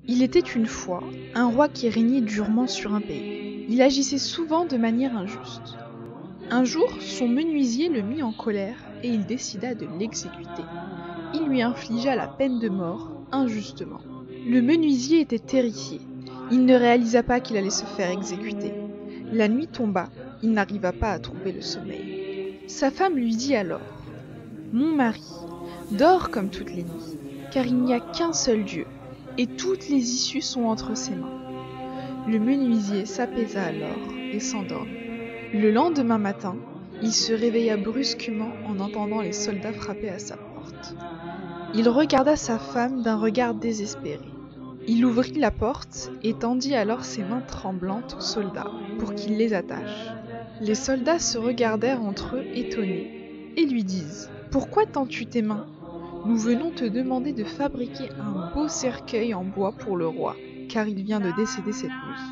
Il était une fois un roi qui régnait durement sur un pays. Il agissait souvent de manière injuste. Un jour, son menuisier le mit en colère et il décida de l'exécuter. Il lui infligea la peine de mort injustement. Le menuisier était terrifié. Il ne réalisa pas qu'il allait se faire exécuter. La nuit tomba, il n'arriva pas à trouver le sommeil. Sa femme lui dit alors : « Mon mari, dors comme toutes les nuits, car il n'y a qu'un seul Dieu, et toutes les issues sont entre ses mains. » Le menuisier s'apaisa alors et s'endormit. Le lendemain matin, il se réveilla brusquement en entendant les soldats frapper à sa porte. Il regarda sa femme d'un regard désespéré. Il ouvrit la porte et tendit alors ses mains tremblantes aux soldats pour qu'ils les attachent. Les soldats se regardèrent entre eux étonnés et lui disent : « Pourquoi tends-tu tes mains ? Nous venons te demander de fabriquer un beau cercueil en bois pour le roi, car il vient de décéder cette nuit. »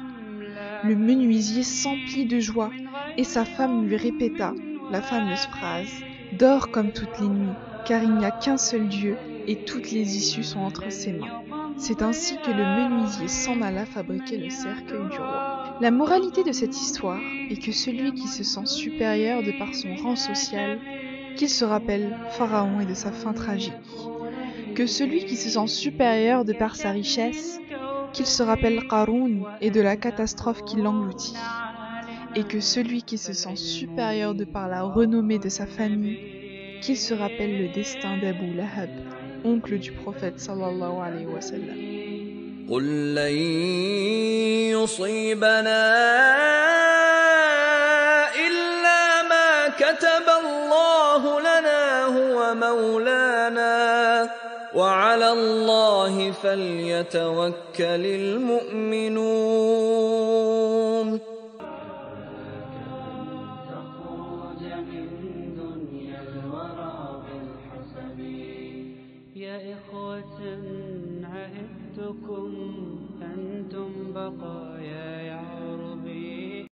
Le menuisier s'emplit de joie et sa femme lui répéta la fameuse phrase : « Dors comme toutes les nuits, car il n'y a qu'un seul Dieu et toutes les issues sont entre ses mains. » C'est ainsi que le menuisier s'en alla fabriquer le cercueil du roi. La moralité de cette histoire est que celui qui se sent supérieur de par son rang social, qu'il se rappelle Pharaon et de sa fin tragique. Que celui qui se sent supérieur de par sa richesse, qu'il se rappelle Qaroun et de la catastrophe qui l'engloutit. Et que celui qui se sent supérieur de par la renommée de sa famille, qu'il se rappelle le destin d'Abu Lahab, oncle du prophète sallallahu alayhi wa sallam. قل لن يصيبنا إلا ما كتب الله لنا هو مولانا وعلى الله فليتوكل المؤمنون. يا إخوة عهدتكم